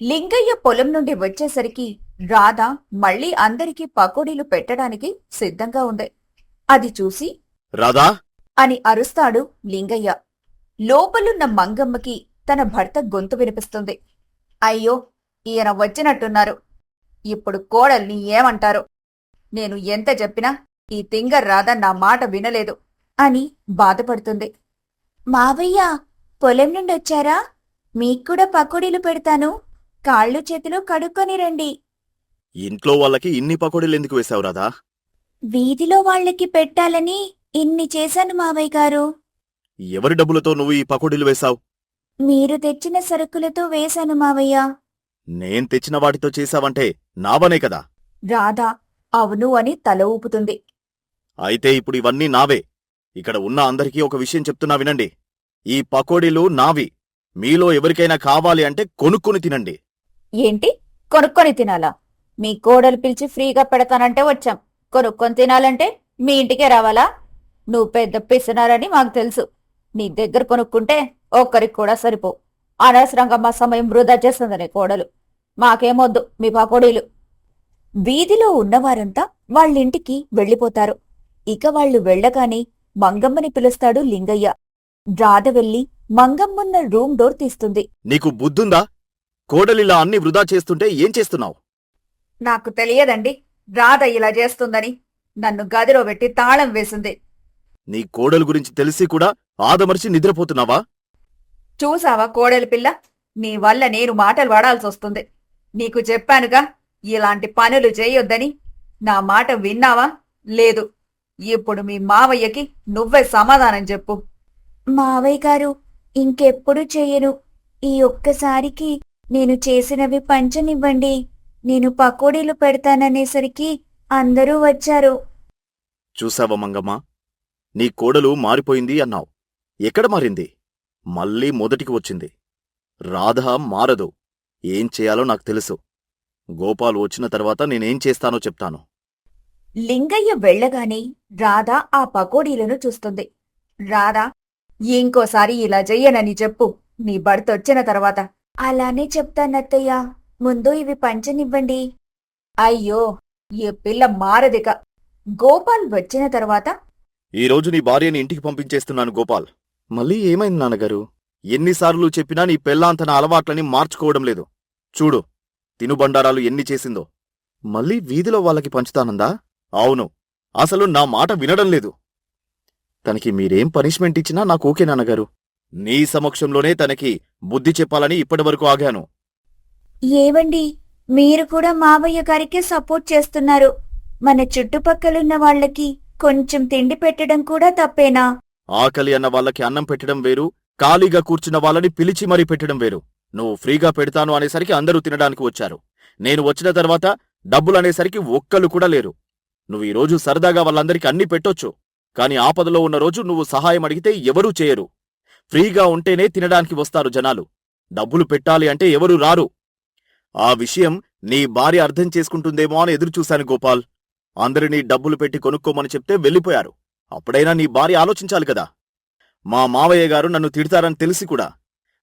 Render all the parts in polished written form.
లింగయ్య పొలం నుండి వచ్చేసరికి రాధ మళ్ళీ అందరికీ పకోడీలు పెట్టడానికి సిద్ధంగా ఉంది. అది చూసి రాధా అని అరుస్తాడు లింగయ్య. లోపలున్న మంగమ్మకి తన భర్త గొంతు వినిపిస్తుంది. అయ్యో, ఈయన వచ్చినట్టున్నారు. ఇప్పుడు కోడల్ని ఏమంటారు? నేను ఎంత చెప్పినా ఈ తింగర్ రాధ నా మాట వినలేదు అని బాధపడుతుంది. మావయ్య, పొలం నుండొచ్చారా? మీక్కూడా పకోడీలు పెడతాను. కాళ్ళు చేతులు కడుక్కొని రండి. ఇంట్లో వాళ్ళకి ఇన్ని పకోడీలు ఎందుకు వేశావు రాధా? వీధిలో వాళ్ళకి పెట్టాలని ఇన్ని చేశాను మావయ్య గారు. ఎవరి డబ్బులతో నువ్వు ఈ పకోడీలు వేశావు? మీరు తెచ్చిన సరుకులతో వేశాను మావయ్య. నేను తెచ్చిన వాటితో చేశావంటే నావనే కదా. రాధా అవును అని తల ఊపుతుంది. అయితే ఇప్పుడు ఇవన్నీ నావే. ఇక్కడ ఉన్న అందరికీ ఒక విషయం చెప్తున్నా వినండి. ఈ పకోడీలు నావి. మీలో ఎవరికైనా కావాలి అంటే కొనుక్కుని తినండి. ఏంటి, కొనుక్కొని తినాలా? మీ కోడలు పిలిచి ఫ్రీగా పెడతానంటే వచ్చాం. కొనుక్కొని తినాలంటే మీ ఇంటికే రావాలా? నువ్వు పెద్ద పిసినారని మాకు తెలుసు. నీ దగ్గర కొనుక్కుంటే ఒక్కరికి కూడా సరిపో. అనవసరంగా మా సమయం వృధా చేస్తుందనే కోడలు. మాకేమొద్దు మీ పకోడీలు. వీధిలో ఉన్నవారంతా వాళ్ళింటికి వెళ్ళిపోతారు. ఇక వాళ్లు వెళ్ళగానే మంగమ్మని పిలుస్తాడు లింగయ్య. రాధ వెళ్లి మంగమ్మున్న రూమ్ డోర్ తీస్తుంది. నీకు బుద్ధుందా? కోడలిలా అన్ని వృధా చేస్తుంటే ఏం చేస్తున్నావు? నాకు తెలియదండి రాధ ఇలా చేస్తుందని. నన్ను గదిలో పెట్టి తాళం వేసింది. నీ కోడలు గురించి తెలిసి కూడా ఆదమర్చి నిద్రపోతున్నావా? చూసావా కోడలి పిల్ల, నీ వల్ల నేను మాటలు వాడాల్సొస్తుంది. నీకు చెప్పానుగా ఇలాంటి పనులు చేయొద్దని. నా మాట విన్నావా? లేదు. ఇప్పుడు మీ మావయ్యకి నువ్వే సమాధానం చెప్పు. మావయ్య గారు, ఇంకెప్పుడు చెయ్యను. ఈ ఒక్కసారికి నేను చేసినవి పంచనివ్వండి. నేను పకోడీలు పెడతాననేసరికి అందరూ వచ్చారు. చూసావా మంగమ్మ, నీ కోడలు మారిపోయింది అన్నావు. ఎక్కడ మారింది? మళ్ళీ మొదటికి వచ్చింది. రాధ మారదు. ఏం చేయాలో నాకు తెలుసు. గోపాల్ వచ్చిన తర్వాత నేనేం చేస్తానో చెప్తాను. లింగయ్య వెళ్ళగానే రాధ ఆ పకోడీలను చూస్తుంది. రాధా, ఇంకోసారి ఇలా చెయ్యనని చెప్పు నీ భర్తొచ్చిన తర్వాత. అలానే చెప్తానత్తయ్య. ముందు ఇవి పంచనివ్వండి. అయ్యో, ఈ పిల్ల మారదిక. గోపాల్ వచ్చిన తర్వాత ఈరోజు నీ భార్యని ఇంటికి పంపించేస్తున్నాను గోపాల్. మళ్ళీ ఏమైంది నాన్నగారు? ఎన్నిసార్లు చెప్పినా నీ పెళ్ళాం తన అలవాట్లని మార్చుకోవడం లేదు. చూడు, తినుబండారాలు ఎన్ని చేసిందో. మళ్ళీ వీధిలో వాళ్ళకి పంచుతానందా? అవును, అసలు నా మాట వినడం లేదు. తనకి మీరేం పనిష్మెంట్ ఇచ్చినా నాకు ఓకే నాన్నగారు. నీ సమక్షంలోనే తనకి బుద్ధి చెప్పాలని ఇప్పటివరకు ఆగాను. ఏవండి, మీరు కూడా మావయ్య గారికి సపోర్ట్ చేస్తున్నారు. మన చుట్టుపక్కలున్న వాళ్ళకి కొంచెం తిండి పెట్టడం కూడా తప్పేనా? ఆకలి అన్న వాళ్ళకి అన్నం పెట్టడం వేరు, ఖాళీగా కూర్చున్న వాళ్ళని పిలిచి మరీ పెట్టడం వేరు. నువ్వు ఫ్రీగా పెడతాను అనేసరికి అందరూ తినడానికి వచ్చారు. నేను వచ్చిన తర్వాత డబ్బులనేసరికి ఒక్కళ్ళు కూడా లేరు. నువ్వు ఈరోజు సరదాగా వాళ్ళందరికీ అన్నీ పెట్టొచ్చు, కాని ఆపదలో ఉన్న రోజు నువ్వు సహాయం అడిగితే ఎవరూ చేయరు. ఫ్రీగా ఉంటేనే తినడానికి వస్తారు జనాలు. డబ్బులు పెట్టాలి అంటే ఎవరూ రారు. ఆ విషయం నీ భార్య అర్థం చేసుకుంటుందేమో అని ఎదురుచూశాను గోపాల్. అందరినీ డబ్బులు పెట్టి కొనుక్కోమని చెప్తే వెళ్ళిపోయారు. అప్పుడైనా నీ భార్య ఆలోచించాలి కదా. మా మావయ్య గారు నన్ను తిడతారని తెలిసి కూడా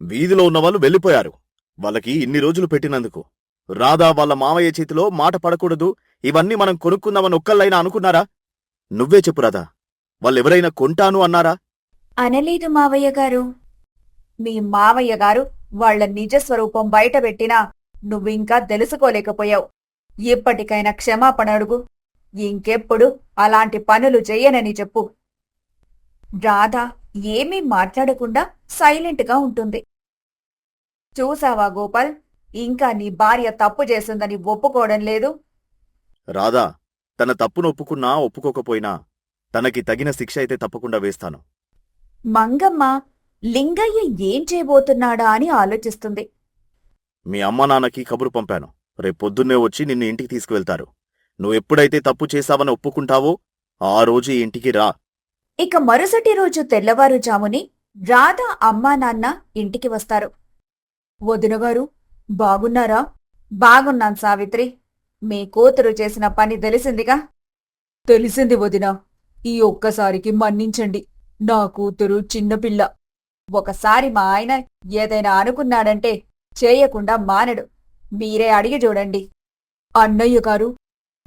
వీధిలో ఉన్నవాళ్ళు వెళ్ళిపోయారు. వాళ్ళకి ఇన్ని రోజులు పెట్టినందుకు. రాధా వాళ్ళ మావయ్య చేతిలో మాట పడకూడదు, ఇవన్నీ మనం కొనుక్కుందామని ఒక్కళ్ళైనా అనుకున్నారా? నువ్వే చెప్పు రాధా, వాళ్ళెవరైనా కొంటాను అన్నారా? అనలేదు మావయ్య గారు. మీ మావయ్య గారు వాళ్ల నిజస్వరూపం బయటపెట్టినా నువ్వింకా తెలుసుకోలేకపోయావు. ఇప్పటికైనా క్షమాపణ అడుగు. ఇంకెప్పుడు అలాంటి పనులు చెయ్యనని చెప్పు. రాధ ఏమీ మాట్లాడకుండా సైలెంట్గా ఉంటుంది. చూసావా గోపాల్, ఇంకా నీ భార్య తప్పు చేసిందని ఒప్పుకోవడం లేదు. రాధా, తన తప్పును ఒప్పుకున్నా ఒప్పుకోకపోయినా తనకి తగిన శిక్ష అయితే తప్పకుండా వేస్తాను. మంగమ్మ లింగయ్య ఏం చేయబోతున్నాడా అని ఆలోచిస్తుంది. మీ అమ్మా నాన్నకి కబురు పంపాను. రేపొద్దున్నే వచ్చి నిన్ను ఇంటికి తీసుకువెళ్తారు. నువ్వెప్పుడైతే తప్పు చేశావని ఒప్పుకుంటావో ఆ రోజు ఈ ఇంటికి రా. ఇక మరుసటి రోజు తెల్లవారుజాముని రాధ అమ్మా నాన్న ఇంటికి వస్తారు. వదినగారు, బాగున్నారా? బాగున్నాను సావిత్రి. మీ కూతురు చేసిన పని తెలిసిందిగా? తెలిసింది వదినా. ఈ ఒక్కసారికి మన్నించండి. నా కూతురు చిన్నపిల్ల. ఒకసారి మా ఆయన ఏదైనా అనుకున్నాడంటే చేయకుండా మానడు. మీరే అడిగి చూడండి. అన్నయ్య గారు,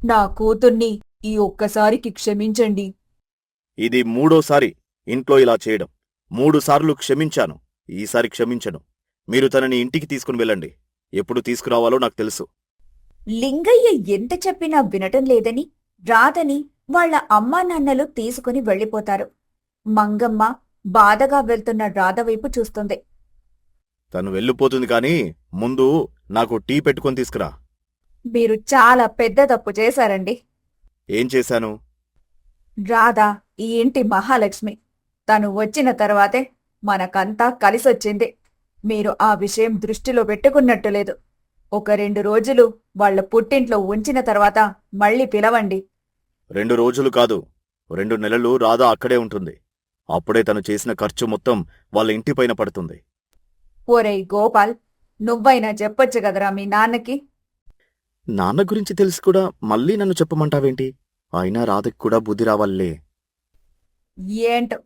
నా కూతుర్ని ఈ ఒక్కసారికి క్షమించండి. ఇది మూడోసారి ఇంట్లో ఇలా చేయడం. 3 సార్లు క్షమించాను. ఈసారి క్షమించను. మీరు తనని ఇంటికి తీసుకుని వెళ్ళండి. ఎప్పుడు తీసుకురావాలో నాకు తెలుసు. లింగయ్య ఎంత చెప్పినా వినటం లేదని రాధని వాళ్ళ అమ్మా నాన్నలు తీసుకుని వెళ్ళిపోతారు. మంగమ్మ బాధగా వెళ్తున్న రాధ వైపు చూస్తుంది. తను వెళ్ళిపోతుంది కాని ముందు నాకు టీ పెట్టుకొని తీసుకురా. మీరు చాలా పెద్ద తప్పు చేశారండి. ఏం చేశాను? రాధ ఈ ఇంటి మహాలక్ష్మి. తను వచ్చిన తర్వాతే మనకంతా కలిసొచ్చింది. మీరు ఆ విషయం దృష్టిలో పెట్టుకున్నట్టు లేదు. ఒక 2 రోజులు వాళ్ళ పుట్టింట్లో ఉంచిన తర్వాత మళ్ళీ పిలవండి. 2 రోజులు కాదు, 2 నెలలు రాధా అక్కడే ఉంటుంది. అప్పుడే తను చేసిన ఖర్చు మొత్తం వాళ్ళ ఇంటిపైన పడుతుంది. ఓరేయ్ గోపాల్, నువ్వైనా చెప్పొచ్చు కదరా మీ నాన్నకి. నాన్న గురించి తెలిసి కూడా మళ్ళీ నన్ను చెప్పమంటావేంటి? అయినా రాధకి కూడా బుద్ధి రావాలే. ఏంటో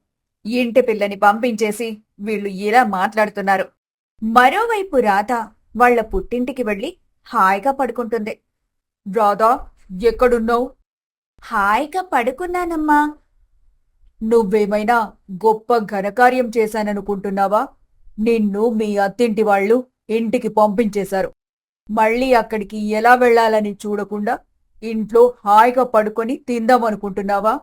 ఇంటి పిల్లని పంపించేసి వీళ్ళు ఇలా మాట్లాడుతున్నారు. మరోవైపు రాధ వాళ్ళ పుట్టింటికి వెళ్లి హాయిగా పడుకుంటుంది. రాధా, ఎక్కడున్నావు? హాయిగా పడుకున్నానమ్మా. నువ్వేమైనా గొప్ప ఘనకార్యం చేశాననుకుంటున్నావా? నిన్ను మీ అత్తింటి వాళ్ళు ఇంటికి పంపించేశారు. మళ్ళీ అక్కడికి ఎలా వెళ్లాలని చూడకుండా ఇంట్లో హాయిగా పడుకొని తిందామనుకుంటున్నావా?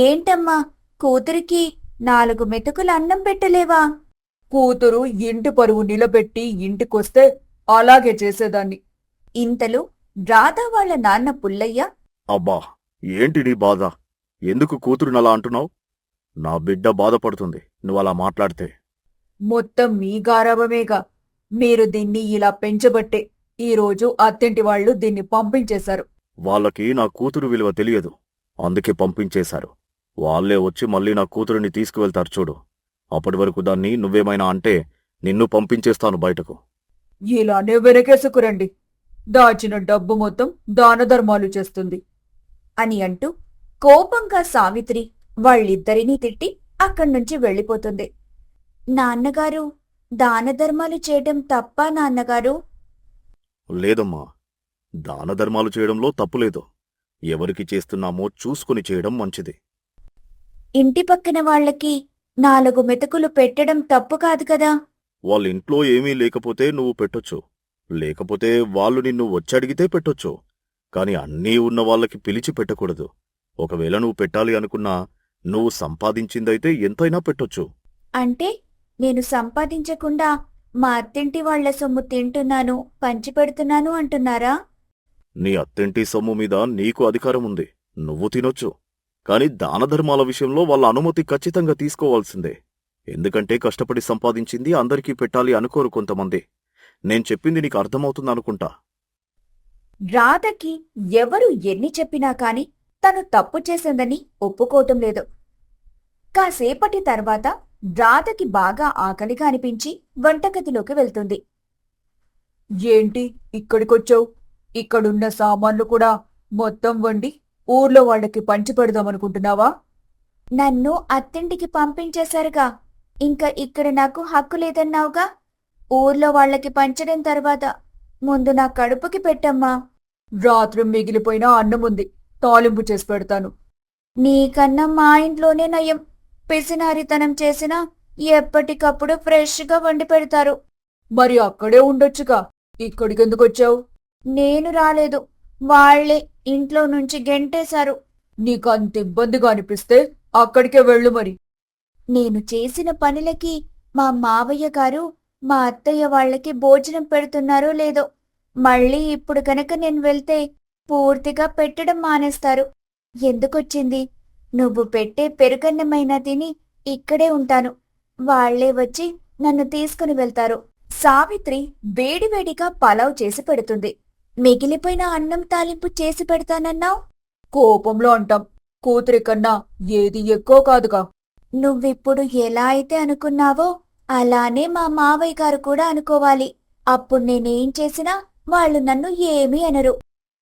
ఏంటమ్మా, కూతురికి 4 మెతుకులు అన్నం పెట్టలేవా? కూతురు ఇంటి పరువు నిలబెట్టి ఇంటికొస్తే అలాగే చేసేదాన్ని. ఇంతలో రాధా వాళ్ళ నాన్న పుల్లయ్య, అబ్బా, ఏంటి నీ బాధ? ఎందుకు కూతురునలా అంటున్నావు? నా బిడ్డ బాధపడుతుంది నువ్వలా మాట్లాడితే. మొత్తం మీ గారాబమేగా. మీరు దీన్ని ఇలా పెంచబట్టే ఈరోజు అత్తింటి వాళ్ళు దీన్ని పంపించేశారు. వాళ్ళకి నా కూతురు విలువ తెలియదు, అందుకే పంపించేశారు. వాళ్లే వచ్చి మళ్ళీ నా కూతురుని తీసుకువెళ్తారు చూడు. అప్పటి వరకు దాన్ని నువ్వేమైనా అంటే నిన్ను పంపించేస్తాను బయటకు. ఇలానే వెనకేసుకురండి. దాచిన డబ్బు మొత్తం దానధర్మాలు చేస్తుంది అని అంటూ కోపంగా సావిత్రి వాళ్ళిద్దరినీ తిట్టి అక్కడ్నుంచి వెళ్ళిపోతుంది. నాన్నగారు, దానధర్మాలు చేయడం తప్పా నాన్నగారు? లేదమ్మా, దానధర్మాలు చేయడంలో తప్పులేదు. ఎవరికి చేస్తున్నామో చూసుకుని చేయడం మంచిది. ఇంటి పక్కన వాళ్ళకి 4 మెతుకులు పెట్టడం తప్పు కాదు కదా? వాళ్ళింట్లో ఏమీ లేకపోతే నువ్వు పెట్టొచ్చు, లేకపోతే వాళ్ళు నిన్ను వచ్చడిగితే పెట్టొచ్చు. కాని అన్నీ ఉన్న వాళ్ళకి పిలిచి పెట్టకూడదు. ఒకవేళ నువ్వు పెట్టాలి అనుకున్నా నువ్వు సంపాదించిందైతే ఎంతైనా పెట్టొచ్చు. అంటే నేను సంపాదించకుండా మా అత్తింటి వాళ్ల సొమ్ము తింటున్నాను, పంచిపెడుతున్నాను అంటున్నారా? నీ అత్తింటి సొమ్ము మీద నీకు అధికారం ఉంది, నువ్వు తినొచ్చు. కాని దానధర్మాల విషయంలో వాళ్ళ అనుమతి ఖచ్చితంగా తీసుకోవాల్సిందే. ఎందుకంటే కష్టపడి సంపాదించింది అందరికీ పెట్టాలి అనుకోరు కొంతమంది. నేను చెప్పింది నీకు అర్థమవుతుందనుకుంటా. రాధకి ఎవరు ఎన్ని చెప్పినా కాని తను తప్పు చేసిందని ఒప్పుకోవటం లేదు. కాసేపటి తర్వాత రాధకి బాగా ఆకలిగా అనిపించి వంటగదిలోకి వెళ్తుంది. ఏంటి ఇక్కడికొచ్చావు? ఇక్కడున్న సామాన్లు కూడా మొత్తం వండి ఊర్లో వాళ్ళకి పంచిపెడదామనుకుంటున్నావా? నన్ను అత్తింటికి పంపించేశారుగా, ఇంకా ఇక్కడ నాకు హక్కు లేదన్నావుగా. ఊర్లో వాళ్ళకి పంచడం తర్వాత ముందు నా కడుపుకి పెట్టమ్మా. రాత్రి మిగిలిపోయిన అన్నముంది, తాలింపు చేసి పెడతాను. నీకన్నా మా ఇంట్లోనే నయం. పిసినారితనం చేసినా ఎప్పటికప్పుడు ఫ్రెష్గా వండి పెడతారు. మరి అక్కడే ఉండొచ్చుగా, ఇక్కడికెందుకొచ్చావు? నేను రాలేదు, వాళ్లే ఇంట్లో నుంచి గెంటేశారు. నీకంత ఇబ్బందిగా అనిపిస్తే అక్కడికే వెళ్ళు మరి. నేను చేసిన పనులకి మా మావయ్య గారు, మా అత్తయ్య వాళ్ళకి భోజనం పెడుతున్నారో లేదో. మళ్ళీ ఇప్పుడు కనుక నేను వెళ్తే పూర్తిగా పెట్టడం మానేస్తారు. ఎందుకొచ్చింది? నువ్వు పెట్టే పెరుగన్నమైనా తిని ఇక్కడే ఉంటాను. వాళ్లే వచ్చి నన్ను తీసుకుని వెళ్తారు. సావిత్రి వేడివేడిగా పలావ్ చేసి పెడుతుంది. మిగిలిపోయిన అన్నం తాలింపు చేసి పెడతానన్నావు. కోపంలో అంటాం, కూతురి కన్నా ఏది ఎక్కువ కాదుగా. నువ్విప్పుడు ఎలా అయితే అనుకున్నావో అలానే మా మావయ్య గారు కూడా అనుకోవాలి. అప్పుడు నేనేం చేసినా వాళ్ళు నన్ను ఏమీ అనరు.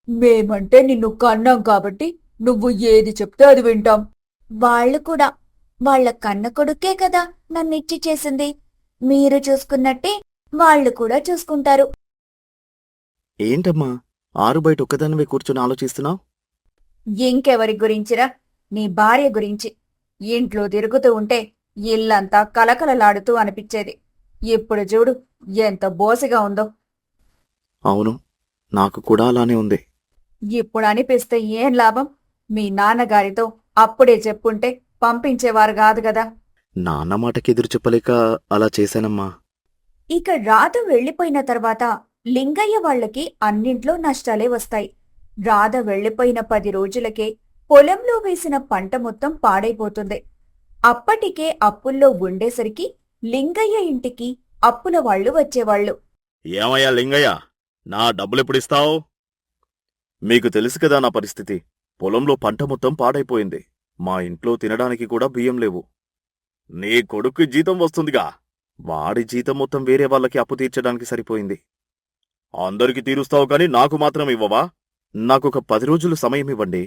మేమంటే నిన్ను కన్నాం కాబట్టి నువ్వు ఏది చెప్తే అది వింటాం. వాళ్ళు కూడా వాళ్ళ కన్న కొడుకే కదా నన్నిచ్చి చేసింది. మీరు చూసుకున్నట్టే వాళ్ళు కూడా చూసుకుంటారు. ఏంటమ్మా ఆరు బయట ఒక్కదానివే కూర్చొని ఆలోచిస్తున్నావు? ఇంకెవరి గురించిరా? నీ భార్య గురించి. ఇంట్లో తిరుగుతూ ఉంటే ఇల్లంతా కలకలలాడుతూ అనిపించేది. ఇప్పుడు చూడు ఎంత బోసిగా ఉందో. అవును, నాకు కూడా అలానే ఉంది. ఇప్పుడు అనిపిస్తే ఏం లాభం? మీ నాన్నగారితో అప్పుడే చెప్పుంటే పంపించేవారు కాదు గదా. నాన్న మాటకి ఎదురు చెప్పలేక అలా చేశానమ్మా. ఇక రాధ వెళ్లిపోయిన తర్వాత లింగయ్య వాళ్లకి అన్నింట్లో నష్టాలే వస్తాయి. రాధ వెళ్లిపోయిన 10 రోజులకే పొలంలో వేసిన పంట మొత్తం పాడైపోతుంది. అప్పటికే అప్పుల్లో ఉండేసరికి లింగయ్య ఇంటికి అప్పుల వాళ్లు వచ్చేవాళ్లు. ఏమయ్యా లింగయ్య, నా డబ్బులెప్పుడిస్తావు? మీకు తెలుసు కదా నా పరిస్థితి. పొలంలో పంట మొత్తం పాడైపోయింది. మా ఇంట్లో తినడానికి కూడా బియ్యం లేవు. నీ కొడుక్కి జీతం వస్తుందిగా, వాడి జీతం మొత్తం వేరే వాళ్ళకి అప్పు తీర్చడానికి సరిపోయింది. అందరికి తీరుస్తావు కాని నాకు మాత్రం ఇవ్వవా? నాకొక 10 రోజులు సమయం ఇవ్వండి.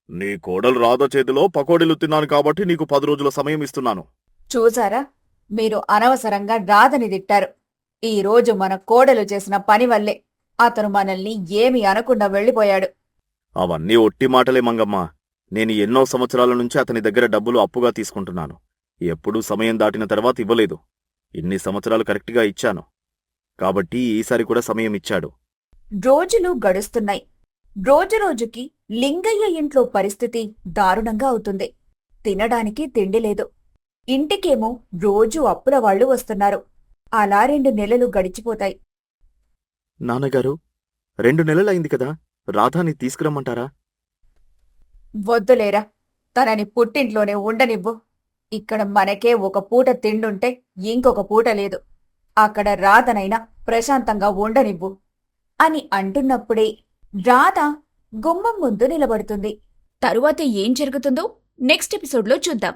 నీ కోడలు రాధ చేతిలో పకోడీలు తిన్నాను కాబట్టి నీకు 10 రోజుల సమయం ఇస్తున్నాను. చూసారా, మీరు అనవసరంగా రాధని తిట్టారు. ఈ రోజు మన కోడలు చేసిన పని వల్లే అతను మనల్ని ఏమీ అనకుండా వెళ్లిపోయాడు. అవన్నీ ఒట్టి మాటలే మంగమ్మా. నేను ఎన్నో సంవత్సరాల నుంచి అతని దగ్గర డబ్బులు అప్పుగా తీసుకుంటున్నాను. ఎప్పుడూ సమయం దాటిన తర్వాత ఇవ్వలేదు. ఇన్ని సంవత్సరాలు కరెక్ట్గా ఇచ్చాను కాబట్టి ఈసారి కూడా సమయం ఇచ్చాడు. రోజులు గడుస్తున్నాయి. రోజురోజుకి లింగయ్య ఇంట్లో పరిస్థితి దారుణంగా అవుతుంది. తినడానికి తిండి లేదు. ఇంటికేమో రోజూ అప్పుల వాళ్లు వస్తున్నారు. అలా 2 నెలలు గడిచిపోతాయి. నాన్నగారు, 2 నెలలైంది కదా, రాధాని తీసుకురమ్మంటారా? వద్దులేరా, తనని పుట్టింట్లోనే ఉండనివ్వు. ఇక్కడ మనకే ఒక పూట తిండుంటే ఇంకొక పూట లేదు. అక్కడ రాధనైనా ప్రశాంతంగా ఉండనివ్వు అని అంటున్నప్పుడే రాధ గుమ్మం ముందు నిలబడుతుంది. తరువాత ఏం జరుగుతుందో నెక్స్ట్ ఎపిసోడ్లో చూద్దాం.